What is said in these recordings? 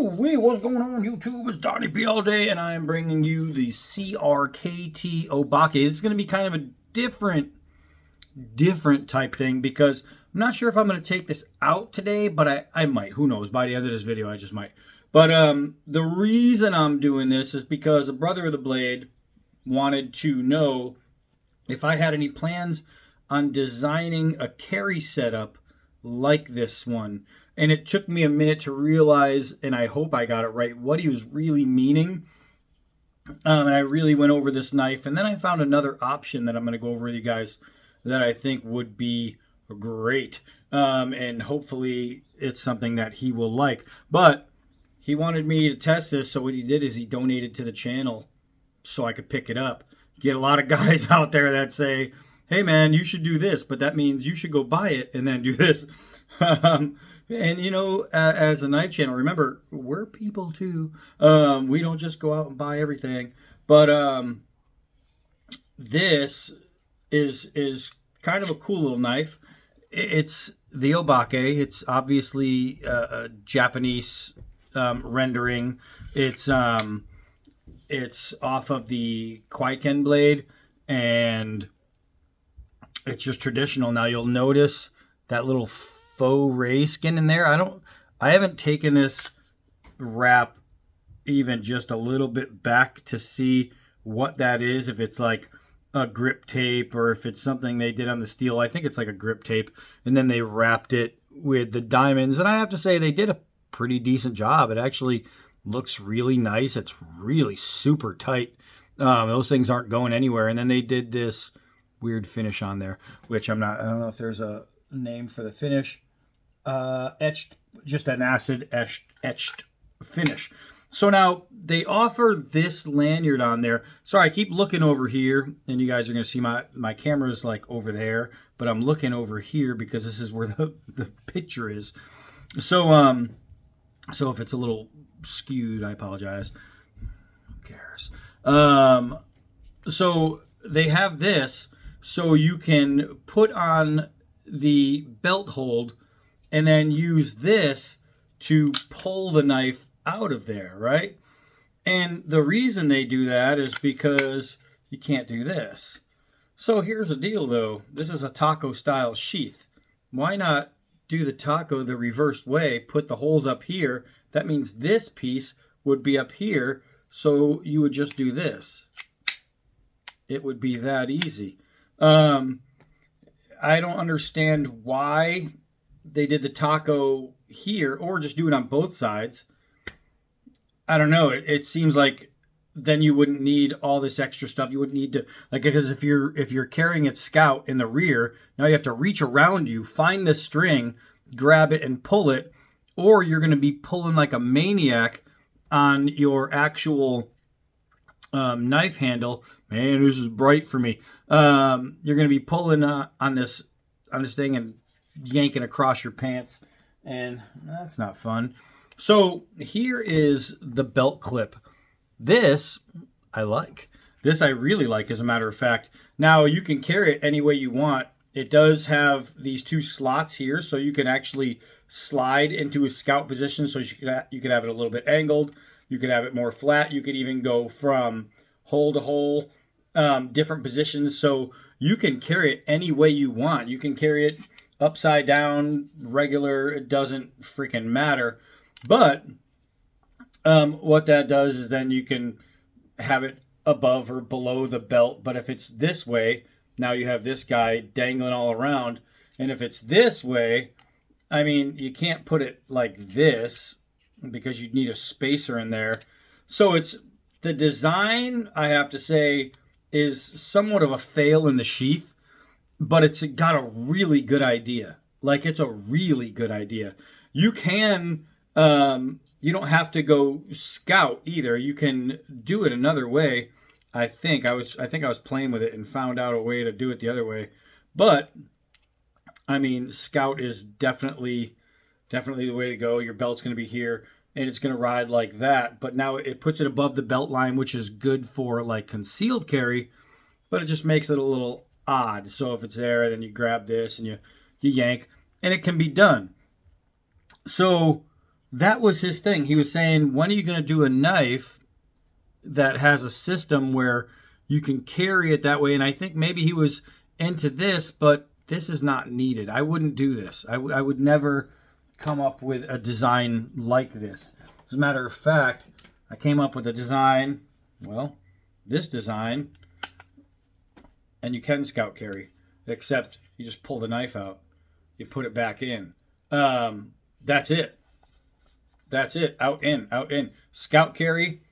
Wee, what's going on YouTube? It's Donnie B all day, and I am bringing you the CRKT Obake. This is going to be kind of a different type thing because I'm not sure if I'm going to take this out today, but I might. Who knows? By the end of this video, I just might. But the reason I'm doing this is because a brother of the blade wanted to know if I had any plans on designing a carry setup like this one. And it took me a minute to realize, and I hope I got it right, what he was really meaning. And I really went over this knife. And then I found another option that I'm going to go over with you guys that I think would be great. And hopefully it's something that he will like. But he wanted me to test this, so what he did is he donated to the channel so I could pick it up. Get a lot of guys out there that say, hey man, you should do this, but that means you should go buy it and then do this. And you know, as a knife channel, remember, we're people too. We don't just go out and buy everything. But this is kind of a cool little knife. It's the Obake. It's obviously a Japanese rendering. It's off of the Kwaiken blade, and it's just traditional. Now you'll notice that little faux ray skin in there. I haven't taken this wrap even just a little bit back to see what that is, if it's like a grip tape or if it's something they did on the steel. I think it's like a grip tape, and then they wrapped it with the diamonds, and I have to say they did a pretty decent job. It actually looks really nice. It's really super tight. Those things aren't going anywhere. And then they did this weird finish on there, which I don't know if there's a name for the finish. Etched, just an acid etched finish. So now they offer this lanyard on there. Sorry, I keep looking over here, and you guys are going to see my camera's like over there, but I'm looking over here because this is where the picture is. So so if it's a little skewed, I apologize. Who cares? So they have this, so you can put on the belt hold and then use this to pull the knife out of there, right? And the reason they do that is because you can't do this. So here's the deal, though. This is a taco style sheath. Why not do the taco the reversed way, put the holes up here? That means this piece would be up here, so you would just do this. It would be that easy. I don't understand why they did the taco here, or just do it on both sides. I don't know. It seems like then you wouldn't need all this extra stuff. You wouldn't need to, like, because if you're carrying it scout in the rear, now you have to reach around you, find the string, grab it and pull it, or you're going to be pulling like a maniac on your actual knife handle. Man, this is bright for me. You're going to be pulling on this thing and yanking across your pants, and that's not fun. So here is the belt clip. This I like. This I really like, as a matter of fact. Now you can carry it any way you want. It does have these two slots here, so you can actually slide into a scout position. So you could have it a little bit angled. You could have it more flat. You could even go from hole to hole, different positions. So you can carry it any way you want. You can carry it upside down, regular. It doesn't freaking matter. But what that does is then you can have it above or below the belt. But if it's this way, now you have this guy dangling all around. And if it's this way, I mean, you can't put it like this because you'd need a spacer in there. So it's the design, I have to say, is somewhat of a fail in the sheath, but it's got a really good idea. Like, it's a really good idea. You can, you don't have to go scout either. You can do it another way. I think I was playing with it and found out a way to do it the other way. But I mean, scout is definitely the way to go. Your belt's going to be here, and it's going to ride like that. But now it puts it above the belt line, which is good for like concealed carry, but it just makes it a little odd. So if it's there, then you grab this and you yank, and it can be done. So that was his thing. He was saying, when are you going to do a knife that has a system where you can carry it that way? And I think maybe he was into this, but this is not needed. I wouldn't do this. I would never come up with a design like this. As a matter of fact, I came up with a design, well, this design, and you can scout carry, except you just pull the knife out, you put it back in. That's it. That's it. Out, in, out, in. Scout carry,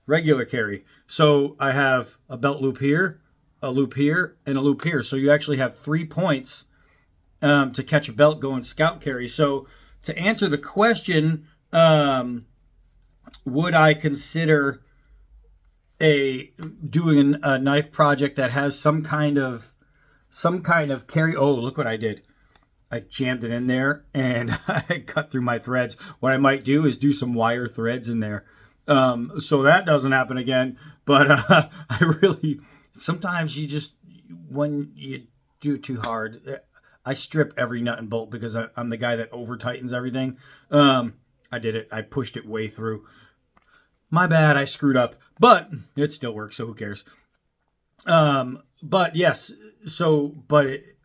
regular carry. So I have a belt loop here, a loop here, and a loop here. So you actually have 3 points to catch a belt going scout carry. So to answer the question, would I consider doing a knife project that has some kind of carry? Oh, look what I did. I jammed it in there and I cut through my threads. What I might do is do some wire threads in there. So that doesn't happen again. But I really, sometimes when you do too hard, I strip every nut and bolt because I'm the guy that over tightens everything. I did it. I pushed it way through. My bad. I screwed up, but it still works. So who cares? But yes.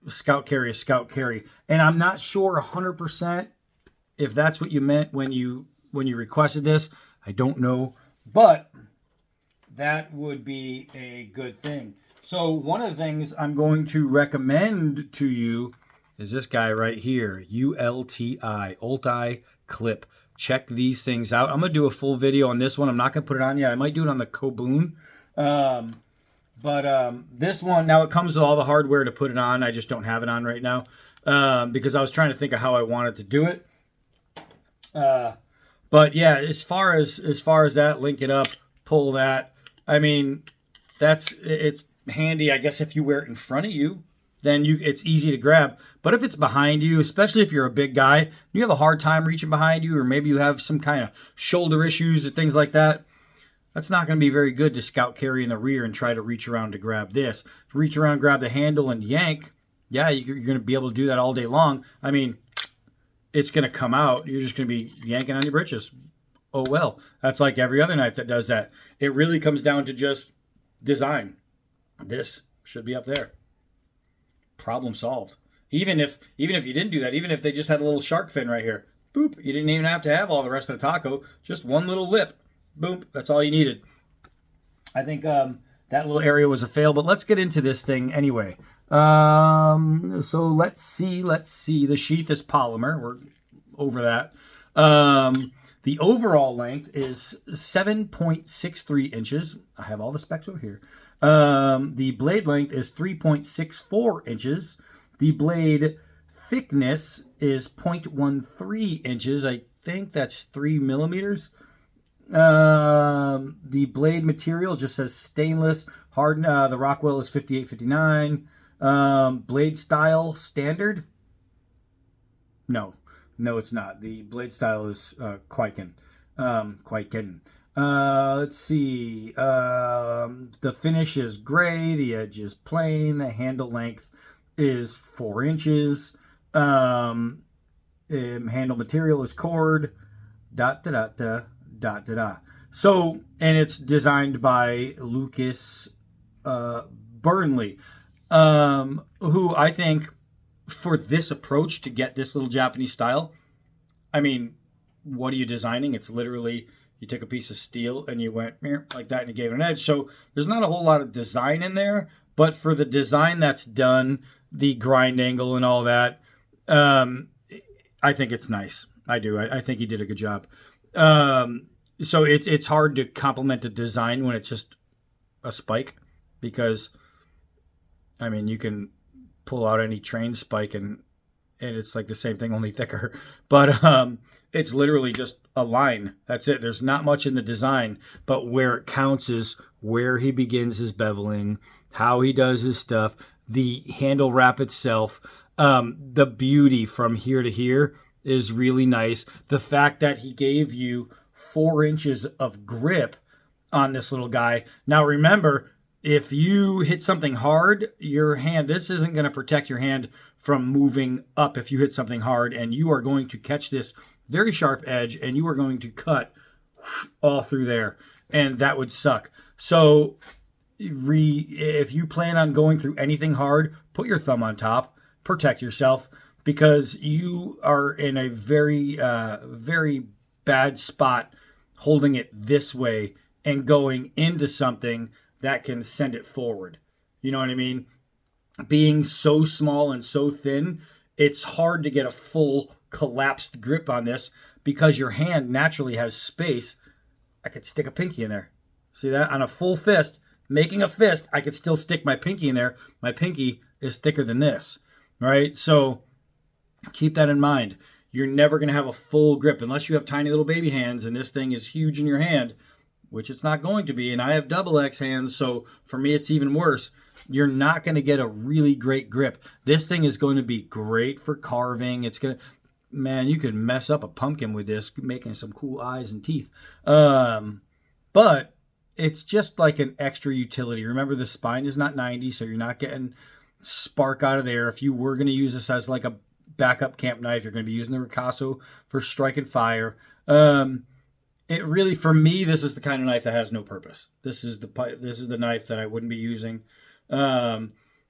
Scout carry is scout carry. And I'm not sure 100% if that's what you meant when you requested this. I don't know, but that would be a good thing. So one of the things I'm going to recommend to you is this guy right here, ulti clip. Check these things out. I'm going to do a full video on this one. I'm not going to put it on yet. I might do it on the Koboon. But this one, now it comes with all the hardware to put it on. I just don't have it on right now because I was trying to think of how I wanted to do it. But yeah, as far as that, link it up, pull that. I mean, it's handy, I guess, if you wear it in front of you, then it's easy to grab. But if it's behind you, especially if you're a big guy, you have a hard time reaching behind you, or maybe you have some kind of shoulder issues or things like that, that's not going to be very good to scout carry in the rear and try to reach around to grab this. To reach around, grab the handle, and yank, yeah, you're going to be able to do that all day long. I mean, it's going to come out. You're just going to be yanking on your britches. Oh, well. That's like every other knife that does that. It really comes down to just design. This should be up there. Problem solved. Even if you didn't do that, even if they just had a little shark fin right here, boop, you didn't even have to have all the rest of the taco, just one little lip. Boom, that's all you needed. I think that little area was a fail, but let's get into this thing anyway. So let's see. The sheath is polymer. We're over that. The overall length is 7.63 inches. I have all the specs over here. The blade length is 3.64 inches. The blade thickness is 0.13 inches. I think that's 3 millimeters. The blade material just says stainless. Hard. The Rockwell is 5859. Blade style standard. No, it's not. The blade style is Kwaiken. Let's see. The finish is gray. The edge is plain. The handle length is 4 inches. Handle material is cord. ... So, and it's designed by Lucas Burnley, who I think for this approach to get this little Japanese style, I mean, what are you designing? It's literally, you took a piece of steel and you went like that and you gave it an edge. So there's not a whole lot of design in there, but for the design that's done, the grind angle and all that, I think it's nice. I do. I think he did a good job. So it's hard to compliment a design when it's just a spike, because I mean, you can pull out any train spike and it's like the same thing, only thicker. But it's literally just a line. That's it. There's not much in the design, but where it counts is where he begins his beveling, how he does his stuff, the handle wrap itself, the beauty from here to here is really nice. The fact that he gave you 4 inches of grip on this little guy. Now remember, if you hit something hard, your hand, this isn't going to protect your hand from moving up if you hit something hard, and you are going to catch this very sharp edge and you are going to cut all through there, and that would suck. So if you plan on going through anything hard, put your thumb on top, protect yourself, because you are in a very, very bad spot holding it this way and going into something that can send it forward. You know what I mean? Being so small and so thin, it's hard to get a full collapsed grip on this because your hand naturally has space. I could stick a pinky in there. See that? On a full fist, making a fist, I could still stick my pinky in there. My pinky is thicker than this, right? So keep that in mind. You're never going to have a full grip unless you have tiny little baby hands and this thing is huge in your hand, which it's not going to be. And I have double X hands, so for me it's even worse. You're not going to get a really great grip. This thing is going to be great for carving. It's going to, man, you could mess up a pumpkin with this, making some cool eyes and teeth. But it's just like an extra utility. Remember, the spine is not 90, so you're not getting spark out of there. If you were going to use this as like a backup camp knife, you're going to be using the Ricasso for strike and fire. It really, for me, this is the kind of knife that has no purpose. This is the knife that I wouldn't be using.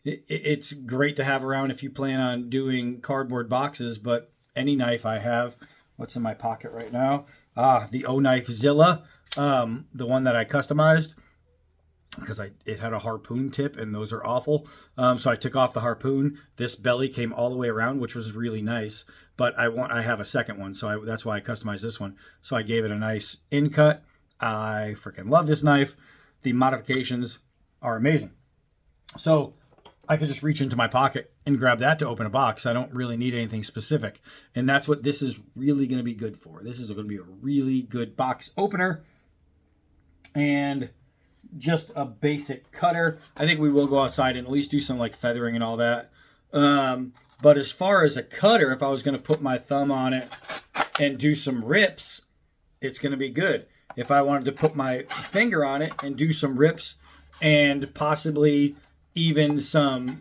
It's great to have around if you plan on doing cardboard boxes, but any knife I have, what's in my pocket right now? The O-Knife Zilla, the one that I customized because it had a harpoon tip and those are awful. So I took off the harpoon. This belly came all the way around, which was really nice, but I have a second one. So that's why I customized this one. So I gave it a nice in cut. I freaking love this knife. The modifications are amazing. So I could just reach into my pocket and grab that to open a box. I don't really need anything specific. And that's what this is really going to be good for. This is going to be a really good box opener and just a basic cutter. I think we will go outside and at least do some like feathering and all that. But as far as a cutter, if I was going to put my thumb on it and do some rips, it's going to be good. If I wanted to put my finger on it and do some rips and possibly even some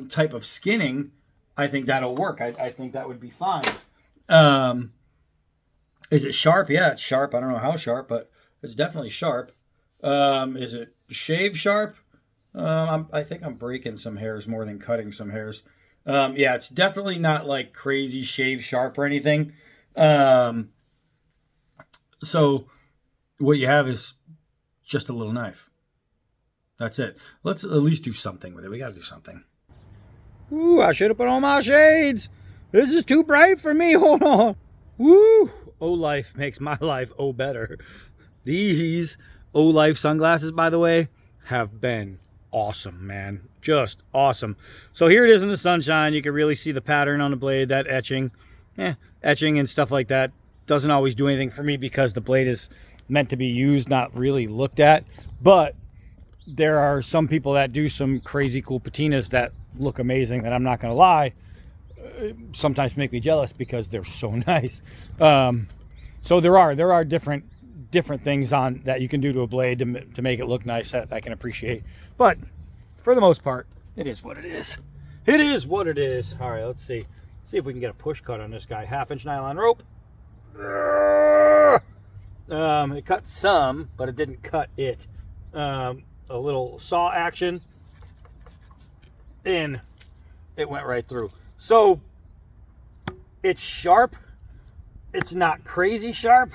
type of skinning, I think that'll work. I think that would be fine. Is it sharp? Yeah, it's sharp. I don't know how sharp, but it's definitely sharp. Is it shave sharp? I think I'm breaking some hairs more than cutting some hairs. Yeah, it's definitely not like crazy shave sharp or anything. So what you have is just a little knife. That's it. Let's at least do something with it. We got to do something. Ooh, I should have put on my shades. This is too bright for me. Hold on. Woo. O-Life makes my life better. These O-Life sunglasses, by the way, have been awesome, man. Just awesome. So here it is in the sunshine. You can really see the pattern on the blade, that etching. Etching and stuff like that doesn't always do anything for me because the blade is meant to be used, not really looked at. But there are some people that do some crazy cool patinas that look amazing that I'm not going to lie, sometimes make me jealous because they're so nice. So there are different things on that you can do to a blade to make it look nice that I can appreciate. But for the most part, it is what it is. It is what it is. All right, let's see. Let's see if we can get a push cut on this guy. 1/2-inch nylon rope. It cut some, but it didn't cut it. A little saw action, and it went right through. So it's sharp. It's not crazy sharp.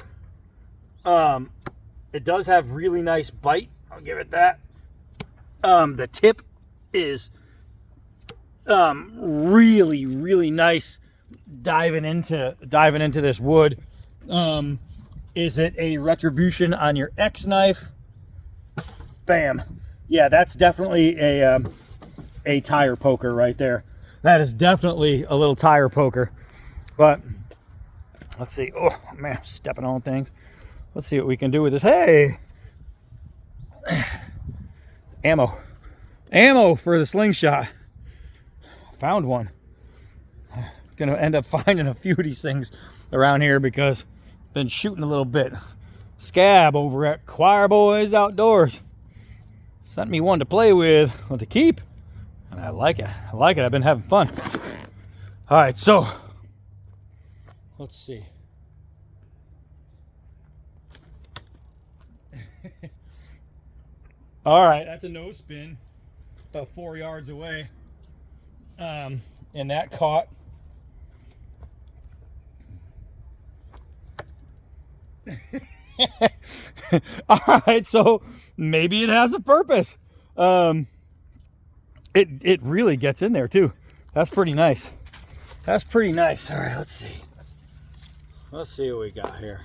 It does have really nice bite. I'll give it that. The tip is really, really nice. Diving into this wood. Is it a retribution on your X knife? Bam. Yeah, that's definitely a tire poker right there. That is definitely a little tire poker. But let's see. Oh man, stepping on things. Let's see what we can do with this. Hey, ammo for the slingshot. Found one. Gonna end up finding a few of these things around here because I've been shooting a little bit. Scab over at Choir Boys Outdoors. sent me one to play with to keep, and I like it. I like it. I've been having fun. All right, so let's see. All right, that's a nose spin, about 4 yards away, and that caught. All right, so maybe it has a purpose. It really gets in there too. That's pretty nice. That's pretty nice. All right, let's see. Let's see what we got here.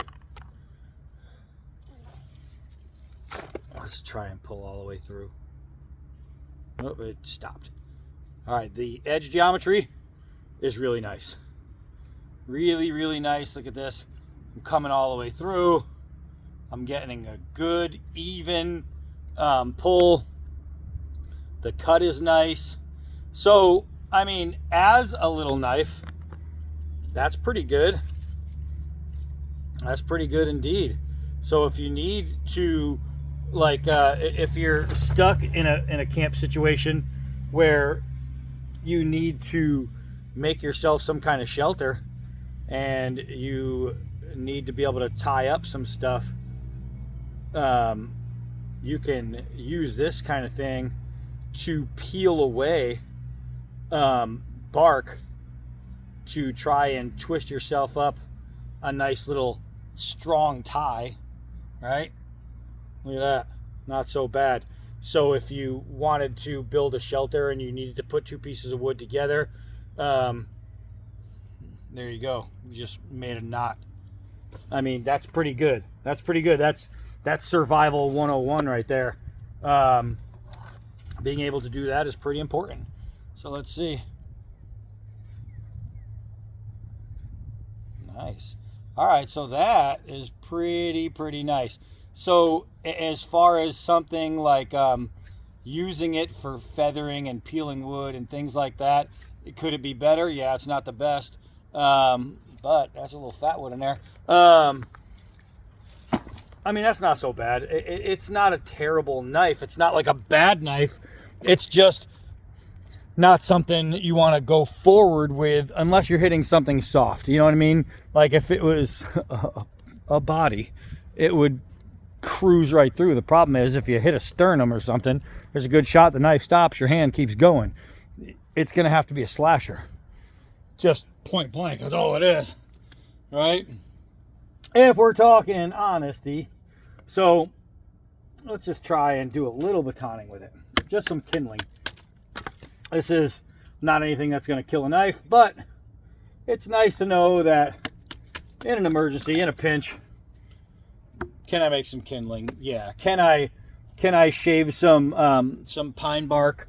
Let's try and pull all the way through. Oh, it stopped. All right, the edge geometry is really nice. Really, really nice. Look at this. I'm coming all the way through. I'm getting a good, even pull. The cut is nice. So, I mean, as a little knife, that's pretty good. That's pretty good indeed. So if you need to, like, if you're stuck in a camp situation where you need to make yourself some kind of shelter and you need to be able to tie up some stuff, you can use this kind of thing to peel away bark to try and twist yourself up a nice little strong tie, right? Look at that. Not so bad. So if you wanted to build a shelter and you needed to put 2 pieces of wood together, there you go. You just made a knot. I mean, that's pretty good. That's pretty good. That's survival 101 right there. Being able to do that is pretty important. So let's see. Nice. All right, so that is pretty nice. So as far as something like using it for feathering and peeling wood and things like that, could it be better? Yeah, it's not the best, but that's a little fat wood in there. I mean, that's not so bad. It's not a terrible knife. It's not like a bad knife. It's just not something you want to go forward with unless you're hitting something soft. You know what I mean? Like if it was a body, it would cruise right through. The problem is if you hit a sternum or something, there's a good shot the knife stops, your hand keeps going. It's going to have to be a slasher. Just point blank, that's all it is. Right? If we're talking honesty. So let's just try and do a little batoning with it. Just some kindling. This is not anything that's going to kill a knife, but it's nice to know that in an emergency, in a pinch, can I make some kindling? Yeah. Can I shave some pine bark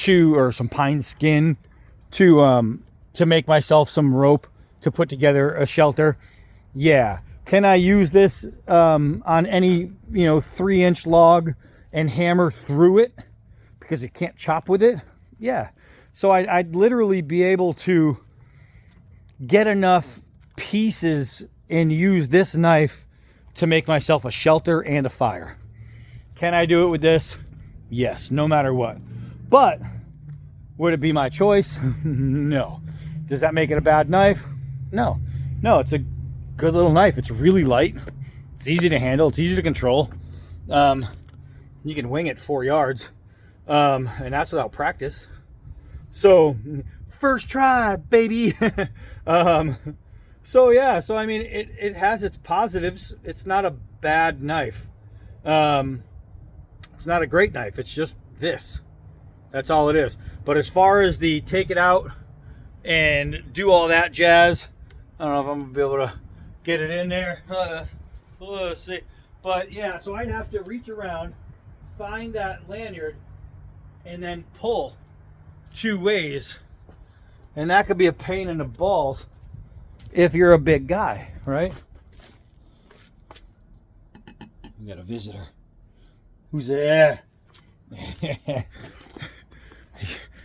or some pine skin to make myself some rope to put together a shelter? Yeah. Can I use this on any 3-inch log and hammer through it because it can't chop with it? Yeah. So I'd literally be able to get enough pieces and use this knife to make myself a shelter and a fire. Can I do it with this? Yes, no matter what. But would it be my choice? No. Does that make it a bad knife? No. No, it's a good little knife. It's really light. It's easy to handle. It's easy to control. You can wing it 4 yards. And that's without practice. So, first try, baby. So yeah, so I mean, it has its positives. It's not a bad knife. It's not a great knife. It's just this. That's all it is. But as far as the take it out and do all that jazz, I don't know if I'm gonna be able to get it in there. Let's see. But yeah, so I'd have to reach around, find that lanyard, and then pull 2 ways. And that could be a pain in the balls if you're a big guy, right? We got a visitor. Who's there?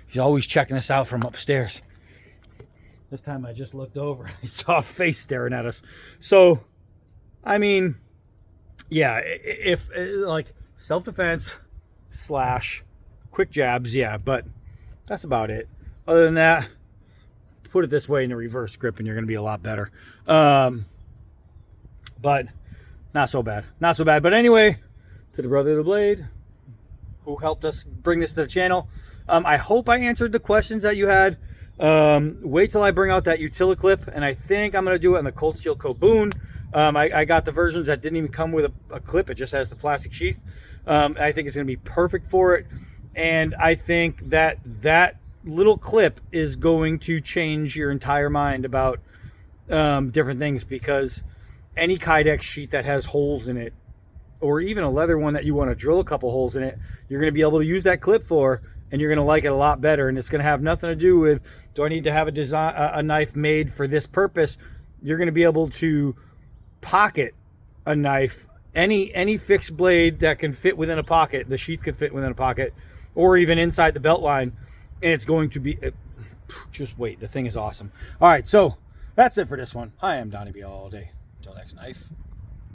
He's always checking us out from upstairs. This time I just looked over. I saw a face staring at us. So, I mean, yeah, if like self-defense, slash quick jabs. Yeah, but that's about it. Other than that, put it this way in a reverse grip and you're going to be a lot better. But not so bad. Not so bad. But anyway, to the brother of the blade who helped us bring this to the channel. I hope I answered the questions that you had. Wait till I bring out that utility clip, and I think I'm going to do it on the Cold Steel Coboon. I got the versions that didn't even come with a clip. It just has the plastic sheath. I think it's going to be perfect for it. And I think that that little clip is going to change your entire mind about different things, because any Kydex sheet that has holes in it, or even a leather one that you want to drill a couple holes in it, you're going to be able to use that clip for, and you're going to like it a lot better. And it's going to have nothing to do with, do I need to have a knife made for this purpose? You're going to be able to pocket a knife, any fixed blade that can fit within a pocket. The sheath can fit within a pocket, or even inside the belt line, and it's going to be, just wait, the thing is awesome. All right, so that's it for this one. Hi, I'm Donnie B all day. Until next knife.